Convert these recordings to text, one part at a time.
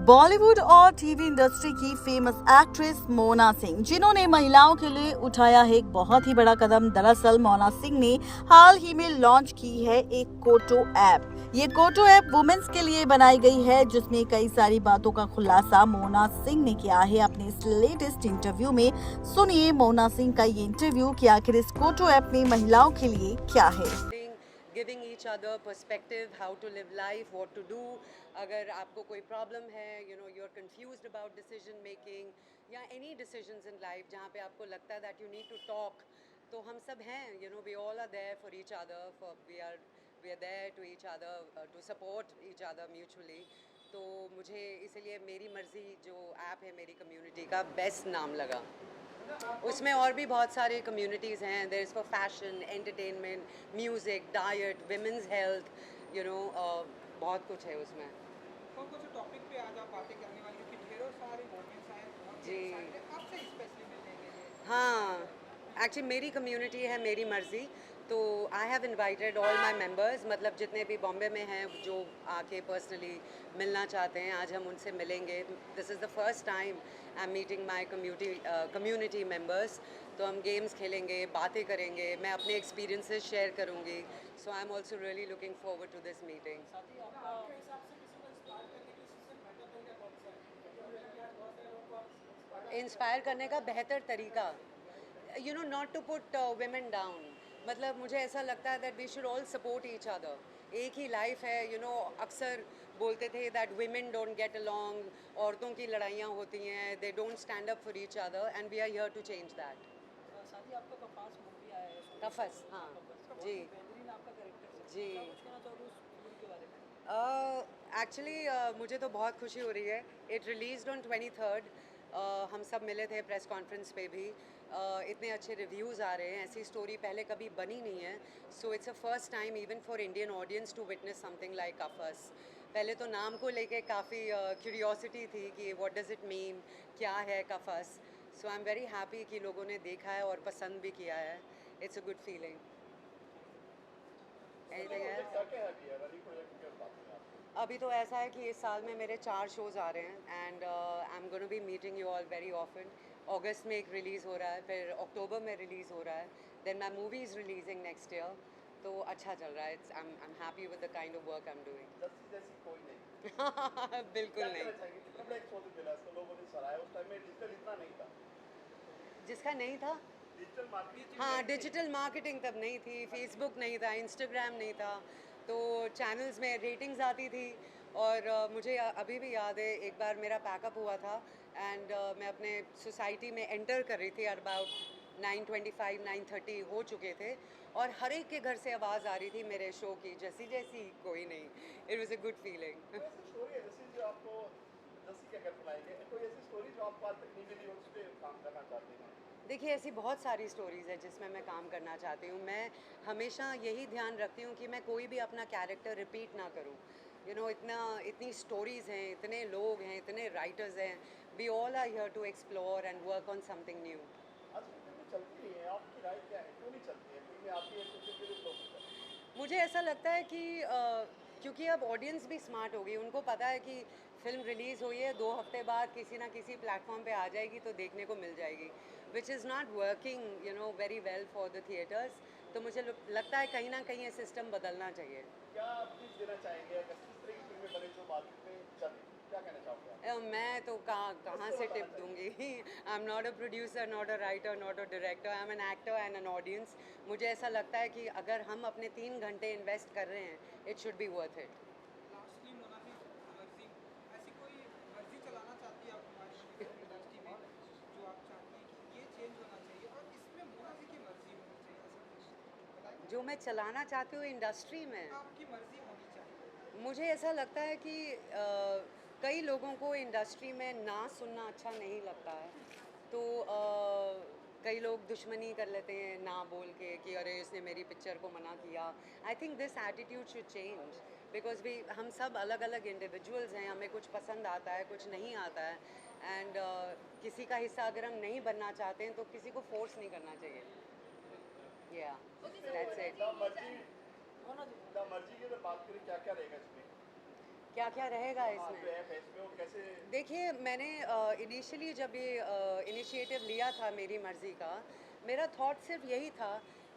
बॉलीवुड और TV industry की famous actress Mona Singh, जिन्होंने महिलाओं के लिए उठाया है एक बहुत ही बड़ा कदम। दरअसल मोना सिंह ने हाल ही में लॉन्च की है एक कोटो ऐप। ये कोटो ऐप वुमेन्स के लिए बनाई गई है, जिसमें कई सारी बातों का खुलासा मोना सिंह ने किया है अपने इस लेटेस्ट इंटरव्यू में। सुनिए मोना सिंह का ये इंटरव्यू कि आखिर इस कोटो ऐप में महिलाओं के लिए क्या है। Giving each other perspective, how to live life, what to do. अगर आपको कोई प्रॉब्लम है, you are confused about decision making या एनी डिसीजंस इन लाइफ जहाँ पे आपको लगता है that you need to talk, तो हम सब हैं। We all are there for each other, we are there to each other, to support each other mutually. तो मुझे इसलिए मेरी मर्ज़ी जो ऐप है मेरी कम्युनिटी का बेस्ट नाम लगा। उसमें और भी बहुत सारे कम्युनिटीज़ हैं। There is for fashion, entertainment, music, diet, women's health, बहुत कुछ है उसमें। कौन कौन से टॉपिक पे आज आप बातें करने वाली, क्योंकि ढेरों सारे मोमेंट्स आए, बहुत जी एक्साइटेड आपसे स्पेशली मिलने के लिए। हाँ, एक्चुअली मेरी कम्युनिटी है, मेरी मर्ज़ी। तो I have invited all my members, मतलब जितने भी बॉम्बे में हैं जो आके पर्सनली मिलना चाहते हैं, आज हम उनसे मिलेंगे। This is the first time I am meeting my community members. तो हम गेम्स खेलेंगे, बातें करेंगे, मैं अपने एक्सपीरियंसेस शेयर करूँगी। So I am also really looking forward to this meeting. Inspire करने का बेहतर तरीका, not to put women down. मतलब मुझे ऐसा लगता है that we should all support each other. एक ही लाइफ है, अक्सर बोलते थे that women don't get along, औरतों की लड़ाइयाँ होती हैं, they don't stand up for each other, and we are here to change that. साथ ही आपका कपास मूवी आया है, कफस, हाँ जी बेहतरीन आपका कैरेक्टर है। जी। क्या कुछ कहना चाहोगे उस फिल्म के बारे में? एक्चुअली मुझे तो बहुत खुशी हो रही है। It release on 23rd। हम सब मिले थे प्रेस कॉन्फ्रेंस पे भी। इतने अच्छे रिव्यूज़ आ रहे हैं, ऐसी स्टोरी पहले कभी बनी नहीं है। So it's a first time even for Indian audience to witness something like Kafas. पहले तो नाम को लेके काफ़ी क्यूरियोसिटी थी कि व्हाट डज़ इट मीन, क्या है कफस। सो आई एम वेरी हैप्पी कि लोगों ने देखा है और पसंद भी किया है। It's a good feeling. Anything else? अभी तो ऐसा है कि इस साल में मेरे 4 शोज़ आ रहे हैं, and I am gonna be meeting you all very often. अगस्त में एक रिलीज़ हो रहा है, फिर अक्टूबर में रिलीज़ हो रहा है, then my movie is releasing next year. तो अच्छा चल रहा है। I am happy with the kind of work I am doing. Jassi जैसी कोई नहीं। बिल्कुल क्या नहीं। कहना चाहेंगे? कितना बड़ा एक शो मिला इसको, लोगों ने सराहा उस टाइम में, डिजिटल इतना नहीं था। जिसका नहीं था, डिजिटल मार्केटिंग हाँ, नहीं थी। डिजिटल मार्केटिंग तब नहीं थी, फेसबुक नहीं था, इंस्टाग्राम नहीं था, तो चैनल्स में रेटिंग्स आती थी। और मुझे अभी भी याद है, एक बार मेरा पैकअप हुआ था, एंड मैं अपने सोसाइटी में एंटर कर रही थी, अबाउट 9:25 9:30 हो चुके थे, और हर एक के घर से आवाज़ आ रही थी मेरे शो की, जैसी जैसी कोई नहीं। It was a good feeling. कोई ऐसी स्टोरी है जैसे जो आपको, जस्सी क्या कर बुलाएंगे, कोई ऐसी स्टोरी जो आपको आज तक नहीं मिली और उस पर काम करना चाहते हैं? देखिए, ऐसी बहुत सारी स्टोरीज़ है जिसमें मैं काम करना चाहती हूँ। मैं हमेशा यही ध्यान रखती हूँ कि मैं कोई भी अपना कैरेक्टर रिपीट ना करूँ। इतनी स्टोरीज़ हैं, इतने लोग हैं, इतने राइटर्स हैं। We all are here to explore and work on something new. आजकल फिल्में चलती नहीं है, आपकी राय क्या है, क्यों नहीं चलती है फिल्में? आपकी है तो फिर लोग नहीं चलती। मुझे ऐसा लगता है कि क्योंकि अब ऑडियंस भी स्मार्ट हो गई, उनको पता है कि फिल्म रिलीज़ हुई है, 2 हफ्ते बाद किसी ना किसी प्लेटफॉर्म पे आ जाएगी तो देखने को मिल जाएगी, which is not working very well for the theatres. तो मुझे लगता है कहीं ना कहीं ये सिस्टम बदलना चाहिए। क्या आप टिप्स देना चाहेंगे अगर किस तरह की फिल्में बने जो मार्केट में चले, क्या कहना चाहोगे आप? मैं तो कहाँ से टिप दूंगी। I am not a producer, not a writer, not a director, I am an actor and an audience. मुझे ऐसा लगता है कि अगर हम अपने 3 घंटे इन्वेस्ट कर रहे हैं, it should be worth it. Lastly Monali मर्जी, ऐसी कोई मर्जी चलाना चाहती है आप हमारी फिल्म इंडस्ट्री में, जो आप चाहती हैं कि ये चेंज होना चाहिए और इसमें मोनाली की मर्जी होनी चाहिए, ऐसा कुछ बताएंगे? जो मैं चलाना चाहती हूँ इंडस्ट्री में, आपकी मर्जी होनी चाहिए। मुझे ऐसा लगता है कि कई लोगों को इंडस्ट्री में ना सुनना अच्छा नहीं लगता है। तो कई लोग दुश्मनी कर लेते हैं ना बोल के कि अरे इसने मेरी पिक्चर को मना किया। I think this attitude should change, because we हम सब अलग अलग इंडिविजुअल्स हैं, हमें कुछ पसंद आता है, कुछ नहीं आता है, एंड किसी का हिस्सा अगर हम नहीं बनना चाहते हैं तो किसी को फोर्स नहीं करना चाहिए। या दैट्स इट। द मर्जी, द मर्जी की अगर बात करें क्या क्या रहेगा इसमें? क्या क्या रहेगा हाँ, इसमें। जो ऐप है इसमें वो कैसे देखिए मैंने इनिशियली जब ये इनिशिएटिव लिया था मेरी मर्ज़ी का, मेरा थॉट सिर्फ यही था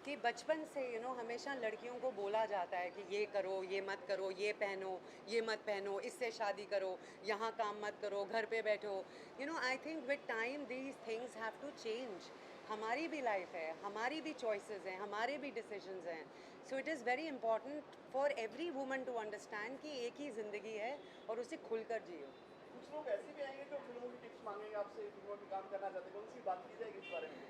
कि बचपन से हमेशा लड़कियों को बोला जाता है कि ये करो, ये मत करो, ये मत पहनो, इससे शादी करो, यहाँ काम मत करो, घर पे बैठो। I think with time these things have to change. हमारी भी लाइफ है, हमारी भी चॉइसेस हैं, हमारे भी डिसीजंस हैं। So it is very important for every woman to understand कि एक ही ज़िंदगी है और उसे खुलकर जियो। कुछ लोग ऐसे भी आएंगे जो फिल्मों की टिप्स मांगेंगे आपसे, फिल्मों में काम करना चाहते हैं, कौन सी बात की जाएगी इस बारे में?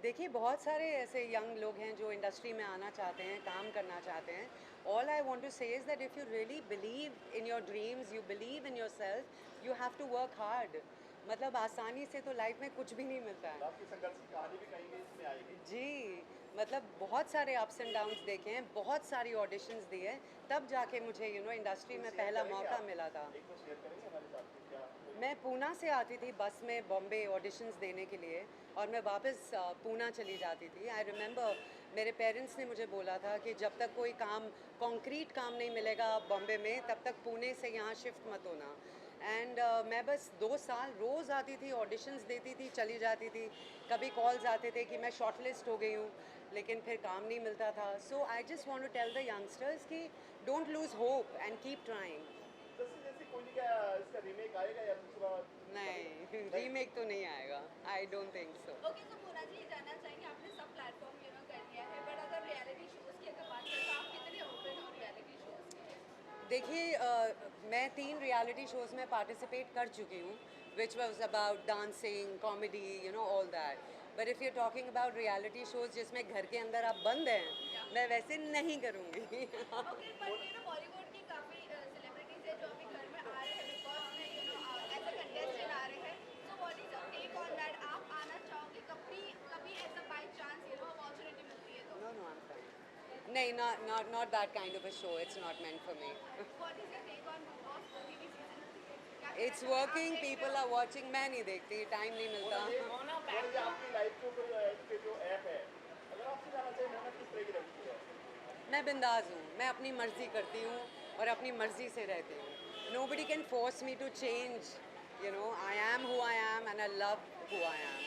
देखिए बहुत सारे ऐसे यंग लोग हैं जो इंडस्ट्री में आना चाहते हैं, काम करना चाहते हैं। All I want to say is that if you really believe in your dreams, you believe in yourself, you have to work hard. मतलब आसानी से तो लाइफ में कुछ भी नहीं मिलता है। आपकी संघर्ष की कहानी भी कहीं इसमें आएगी। जी, मतलब बहुत सारे अप्स एंड डाउन्स देखे हैं, बहुत सारी ऑडिशंस दी है, तब जाके मुझे इंडस्ट्री में शेयर पहला करेंगे मौका आप? मिला था। एक तो शेयर करेंगे हमारे साथ में क्या? मैं पूना से आती थी बस में बॉम्बे ऑडिशंस देने के लिए, और मैं वापस पूना चली जाती थी। आई रिमेंबर मेरे पेरेंट्स ने मुझे बोला था कि जब तक कोई काम, कॉन्क्रीट काम नहीं मिलेगा बॉम्बे में, तब तक पुणे से यहाँ शिफ्ट मत होना। एंड मैं बस 2 साल रोज़ आती थी, ऑडिशंस देती थी, चली जाती थी। कभी कॉल्स आते थे कि मैं शॉर्टलिस्ट हो गई हूँ, लेकिन फिर काम नहीं मिलता था। So I just want to tell the youngsters कि don't lose hope and keep trying. जैसे जैसे कोई नहीं, क्या इसका रीमेक आएगा या दूसरा? नहीं, रीमेक तो नहीं आएगा, I don't think so. Okay, तो मोना जी ये जानना चाहेंगे, आपने सब प्लेटफॉर्म कर लिया है, बट अगर रियलिटी शोज़ की अगर बात करें तो आप कितने ओपन हो रियलिटी शोज़ के लिए? देखिए मैं 3 रियलिटी शोज़ में पार्टिसिपेट कर चुकी हूँ, which was about dancing, comedy, all that. But if you are talking about reality shows जिसमें घर के अंदर आप बंद हैं, मैं वैसे नहीं करूँगी। ओके, बट बॉलीवुड की काफ़ी सेलिब्रिटीज़ है जो अभी घर में आ रहे हैं बिग बॉस में, एज अ कंटेस्टेंट आ रहे हैं। So what is your take on that? आप आना चाहोगे कभी कभी ऐसा बाय चांस अपॉर्चुनिटी मिलती है तो? No, no, I'm fine. नहीं, not that kind of a show. It's not meant for me. What is your take on Bigg Boss OTT season? It's working. People are watching. मैं नहीं देखती, time नहीं मिलता। और ये आपकी लाइफ के ऊपर के जो ऐप है, अगर आपसे जानना चाहिए मोना किस तरह की लड़की है? मैं बिंदास हूँ, मैं अपनी मर्जी करती हूँ और अपनी मर्जी से रहती हूँ। Nobody can force me to change. I am who I am and I love who I am.